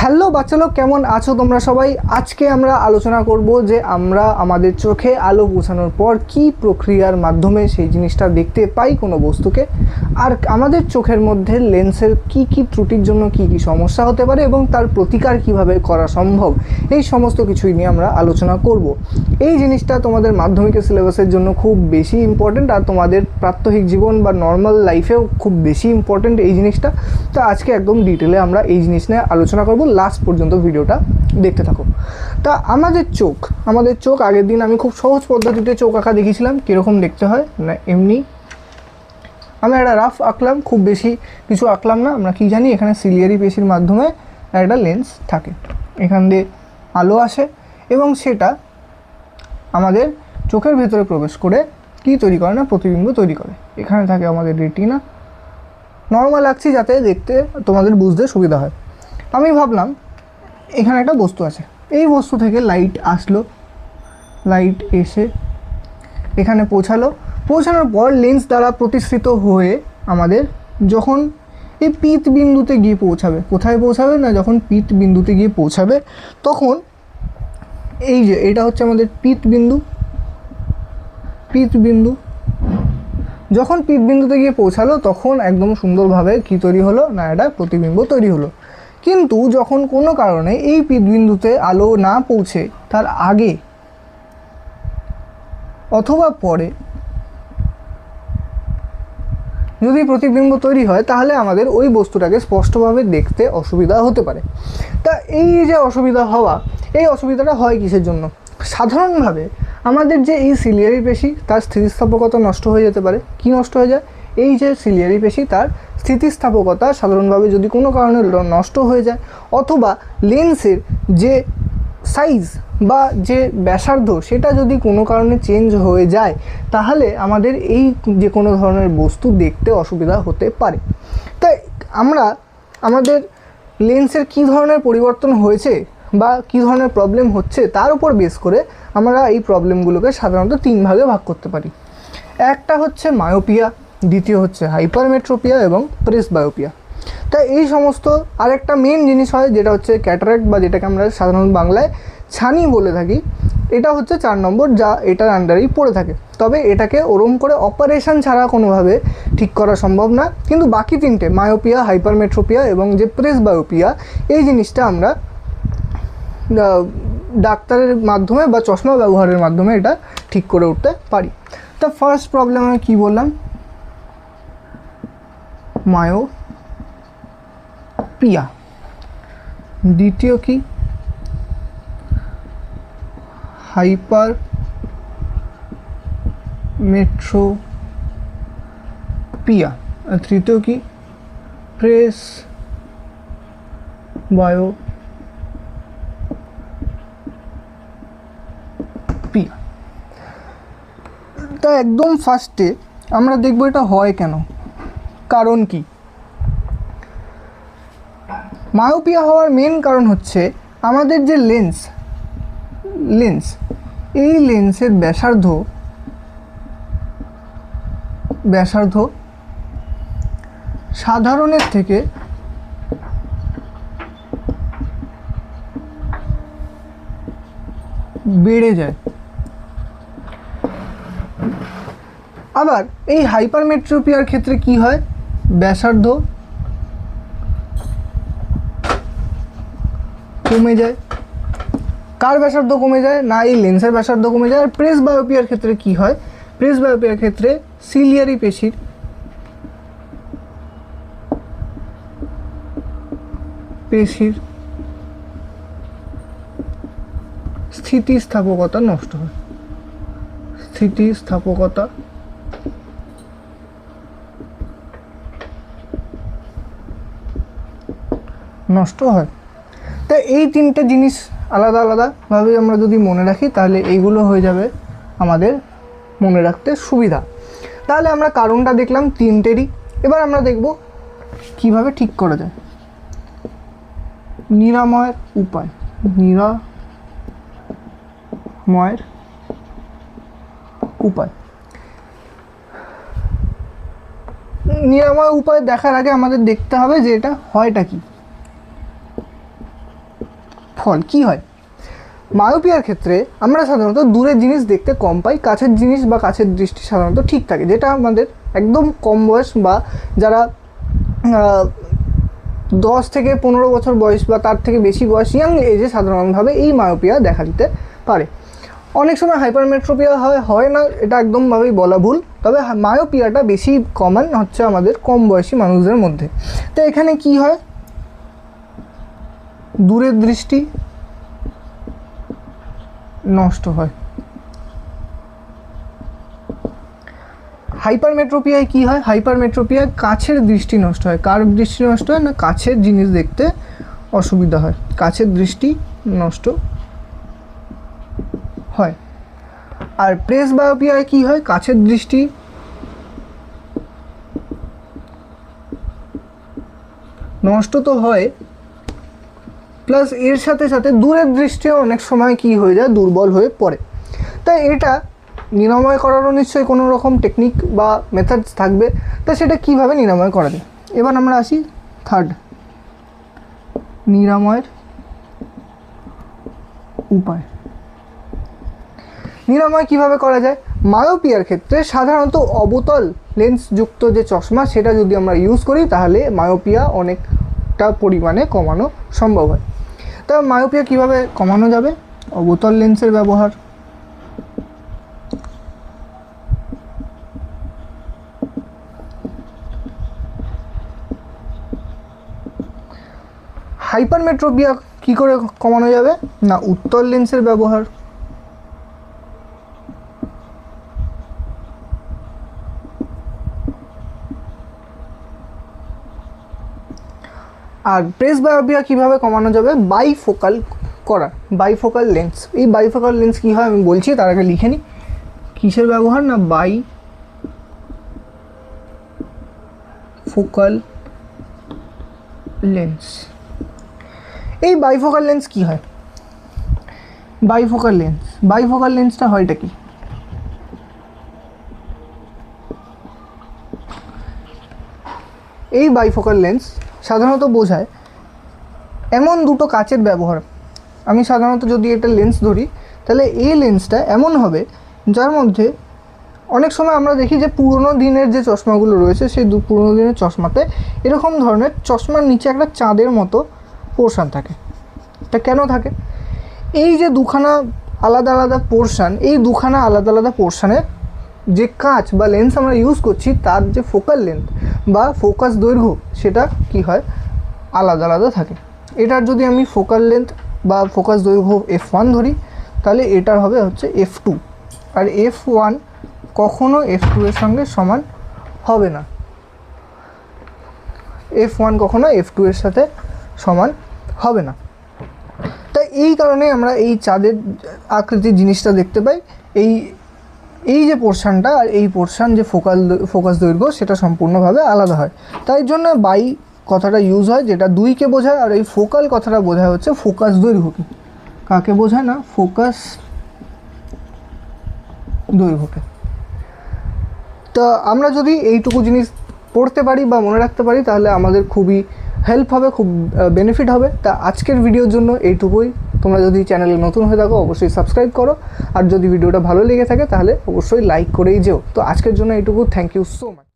Hello বাচ্চা লোক, কেমন আছো তোমরা সবাই? আজকে আমরা আলোচনা করব যে আমরা আমাদের চোখে আলো পৌঁছানোর পর কি প্রক্রিয়ার মাধ্যমে সেই জিনিসটা দেখতে পাই কোনো বস্তুকে, আর আমাদের চোখের মধ্যে লেন্সের কি কি ত্রুটির জন্য কি কি সমস্যা হতে পারে এবং তার প্রতিকার কিভাবে করা সম্ভব, এই সমস্ত কিছুই নিয়ে আমরা আলোচনা করব। এই জিনিসটা তোমাদের মাধ্যমিকের সিলেবাসের জন্য খুব বেশি ইম্পর্টেন্ট, আর তোমাদের প্রাত্যহিক জীবন বা নর্মাল লাইফেও খুব বেশি ইম্পর্টেন্ট এই জিনিসটা। তো আজকে একদম ডিটেলে আমরা এই জিনিস নিয়ে আলোচনা করব, লাস্ট পর্যন্ত ভিডিওটা দেখতে থাকো। তা আমাদের চোখ আগের দিন আমি খুব সহজ পদ্ধতিতে চোখ আঁকা দেখিয়েছিলাম কীরকম দেখতে হয়। না এমনি আমি একটা রাফ আঁকলাম, খুব বেশি কিছু আঁকলাম না। আমরা কি জানি, এখানে সিলিয়ারি পেশির মাধ্যমে একটা লেন্স থাকে, এখান দিয়ে আলো আসে এবং সেটা আমাদের চোখের ভেতরে প্রবেশ করে কি তৈরি করে না, প্রতিবিম্ব তৈরি করে। এখানে থাকে আমাদের রেটিনা। নর্মাল আঁকছি যাতে দেখতে তোমাদের বুঝতে সুবিধা হয়। আমি ভাবলাম এখানে একটা বস্তু আছে, এই বস্তু থেকে লাইট আসলো, লাইট এসে এখানে পৌঁছানোর পর লেন্স দ্বারা প্রতিসৃত হয়ে আমাদের যখন এই পিত বিন্দুতে গিয়ে পৌঁছাবে, কোথায় পৌঁছাবে না, যখন পিত বিন্দুতে গিয়ে পৌঁছাবে তখন এই যে এটা হচ্ছে আমাদের পিত বিন্দু। যখন পিত বিন্দুতে গিয়ে পৌঁছালো তখন একদম সুন্দরভাবে কী তৈরি হলো না, একটা প্রতিবিম্ব তৈরি হলো। কিন্তু যখন কোনো কারণে এই পিত বিন্দুতে আলো না পৌঁছে তার আগে অথবা পরে যদি প্রতিবিম্ব তৈরি হয়, তাহলে আমাদের ওই বস্তুটাকে স্পষ্টভাবে দেখতে অসুবিধা হতে পারে। তা এই যে অসুবিধা হওয়া, এই অসুবিধাটা হয় কিসের জন্য? সাধারণভাবে আমাদের যে এই সিলিয়ারি পেশি, তার স্থিতিস্থাপকতা নষ্ট হয়ে যেতে পারে। কি নষ্ট হয়ে যায়? এই যে সিলিয়ারি পেশি, তার স্থিতিস্থাপকতা সাধারণভাবে যদি কোনো কারণে নষ্ট হয়ে যায়, অথবা লেন্সের যে সাইজ বা যে ব্যাসার্ধ সেটা যদি কোনো কারণে চেঞ্জ হয়ে যায়, তাহলে আমাদের এই যে কোনো ধরনের বস্তু দেখতে অসুবিধা হতে পারে। তাই আমরা আমাদের লেন্সের কী ধরনের পরিবর্তন হয়েছে বা কী ধরনের প্রবলেম হচ্ছে তার উপর বেস করে আমরা এই প্রবলেমগুলোকে সাধারণত তিন ভাগে ভাগ করতে পারি। একটা হচ্ছে মায়োপিয়া, দ্বিতীয় হচ্ছে হাইপারমেট্রোপিয়া এবং প্রেসবায়োপিয়া। তাই এই সমস্ত আরেকটা মেন জিনিস হয় যেটা হচ্ছে ক্যাটারাক্ট, বা যেটাকে আমরা সাধারণ বাংলায় ছানি বলে থাকি। এটা হচ্ছে 4 নম্বর, যা এটার আন্ডারেই পড়ে থাকে। তবে এটাকে ওরম করে অপারেশন ছাড়া কোনোভাবে ঠিক করা সম্ভব না। কিন্তু বাকি তিনটে, মায়োপিয়া, হাইপারমেট্রোপিয়া এবং যে প্রেসবায়োপিয়া, এই জিনিসটা আমরা ডাক্তারের মাধ্যমে বা চশমা ব্যবহারের মাধ্যমে এটা ঠিক করে উঠতে পারি। তা ফার্স্ট প্রবলেম আমি কী বললাম? মায়োপিয়া। দ্বিতীয় কি? হাইপারমেট্রোপিয়া। আর তৃতীয় কি? প্রেসবায়োপিয়া। তা একদম ফার্স্টে আমরা দেখব এটা হয় কেন, কারণ কি। মায়োপিয়া হওয়ার মেন কারণ হচ্ছে আমাদের যে লেন্স, এই লেন্সের ব্যাসার্ধ সাধারণের থেকে বেড়ে যায়। আবার এই হাইপারমেট্রোপিয়ার ক্ষেত্রে কি হয়? ব্যাসার্ধ কমে যায়। কার ব্যাসার্ধ কমে যায়? না, এই লেন্সের ব্যাসার্ধ কমে যায়। আর প্রেসবায়োপিয়ার ক্ষেত্রে কি হয়? প্রেসবায়োপিয়ার ক্ষেত্রে সিলিয়ারি পেশির স্থিতিস্থাপকতা নষ্ট হয়। তাই এই তিনটে জিনিস আলাদা আলাদাভাবে আমরা যদি মনে রাখি, তাহলে এইগুলো হয়ে যাবে আমাদের মনে রাখতে সুবিধা। তাহলে আমরা কারণটা দেখলাম তিনটেরই। এবার আমরা দেখব কিভাবে ঠিক করা যায়, নিরাময়ের উপায়। নিরাময় উপায় দেখার আগে আমাদের দেখতে হবে যে এটা হয়টা কি। ফল কি হয়, মায়োপিয়ার ক্ষেত্রে আমরা সাধারণত দূরের জিনিস দেখতে কম পাই, কাছের জিনিস বা কাছের দৃষ্টি সাধারণত ঠিক থাকে, যেটা আমাদের একদম কম বয়স বা যারা 10 থেকে 15 বছর বয়স বা তার থেকে বেশি বয়স, ইয়াং এজে সাধারণভাবে এই মায়োপিয়া দেখা দিতে পারে। অনেক সময় হাইপারমেট্রোপিয়া হয় না, এটা একদমভাবেই বলা ভুল, তবে মায়োপিয়াটা বেশি কমন হচ্ছে আমাদের কম বয়সী মানুষদের মধ্যে। তো এখানে কি হয়, দূরের দৃষ্টি নষ্ট হয়। হাইপারমেট্রোপিয়ায় কি হয়, হাইপারমেট্রোপিয়ায় কাছের দৃষ্টি নষ্ট হয়। কার দৃষ্টি নষ্ট হয় না, কাছের জিনিস দেখতে অসুবিধা হয়, কাছের দৃষ্টি নষ্ট হয়। আর প্রেসবায়োপিয়ায় কি হয়, কাছের দৃষ্টি নষ্ট তো হয়, প্লাস এর সাথে সাথে দূরের দৃষ্টিও অনেক সময় কি হয়ে যায়, দুর্বল হয়ে পড়ে। তাই এটা নিরাময় করারও নিশ্চয়ই কোনো রকম টেকনিক বা মেথডস থাকবে, তা সেটা কিভাবে নিরাময় করা যায়। এবার আমরা আসি থার্ড, নিরাময়ের উপায়। নিরাময় কিভাবে করা যায়, মায়োপিয়ার ক্ষেত্রে সাধারণত অবতল লেন্সযুক্ত যে চশমা সেটা যদি আমরা ইউজ করি তাহলে মায়োপিয়া অনেকটা পরিমাণে কমানো সম্ভব হয়। তা মায়োপিয়া কিভাবে কমানো যাবে, অবতল লেন্সের ব্যবহার। হাইপারমেট্রোপিয়া কি করে কমানো যাবে না, উত্তল লেন্সের ব্যবহার। আর প্রেসবায়োপিয়া কিভাবে কমানো যাবে, বাইফোকাল করা, বাইফোকাল লেন্স। এই বাইফোকাল লেন্স কী হয় আমি বলছি, তার আগে লিখে নিই কিসের ব্যবহার না, বাইফোকাল লেন্স। এই বাইফোকাল লেন্স কি হয়, বাইফোকাল লেন্সটা হয়টা কি, এই বাইফোকাল লেন্স সাধারণত বোঝায় এমন দুটো কাচের ব্যবহার। আমি সাধারণত যদি একটা লেন্স ধরি তাহলে এই লেন্সটা এমন হবে যার মধ্যে অনেক সময় আমরা দেখি যে পুরনো দিনের যে চশমাগুলো রয়েছে সেই পুরনো দিনের চশমাতে এরকম ধরনের চশমার নিচে একটা চাঁদের মতো পোর্শান থাকে। এটা কেন থাকে, এই যে দুখানা আলাদা আলাদা পোর্শান, এই দুখানা আলাদা আলাদা পোর্শানের যে কাঁচ বা লেন্স আমরা ইউজ করছি তার যে ফোকাল লেন্থ বা ফোকাস দৈর্ঘ্য সেটা কি হয়, আলাদা আলাদা থাকে। এটার যদি আমি ফোকাল লেন্থ বা ফোকাস দৈর্ঘ্য f1 ধরি তাহলে এটার হবে হচ্ছে f2, আর f1 কখনো f2 এর সঙ্গে সমান হবে না, f1 কখনো f2 এর সাথে সমান হবে না। তাই এই কারণে আমরা এই চাঁদের আকৃতির জিনিসটা দেখতে পাই, এই যে পোর্শানটা আর এই পোর্শান যে ফোকাস দৈর্ঘ্য সেটা সম্পূর্ণভাবে আলাদা হয়। তাই জন্য বাই কথাটা ইউজ হয়, যেটা দুইকে বোঝায়, আর এই ফোকাল কথাটা বোঝায় হচ্ছে ফোকাস দৈর্ঘ্যকে। কাকে বোঝায় না, ফোকাস দৈর্ঘ্যকে। তো আমরা যদি এইটুকু জিনিস পড়তে পারি বা মনে রাখতে পারি তাহলে আমাদের খুবই হেল্প হবে, খুব বেনিফিট হবে। তা আজকের ভিডিওর জন্য এইটুকুই। তোমরা যদি চ্যানেলে নতুন হয়ে থাকো অবশ্যই সাবস্ক্রাইব করো, আর যদি ভিডিওটা ভালো লেগে থাকে তাহলে অবশ্যই লাইক করেই যেও। তো আজকের জন্য এইটুকু, থ্যাংক ইউ সো মাচ।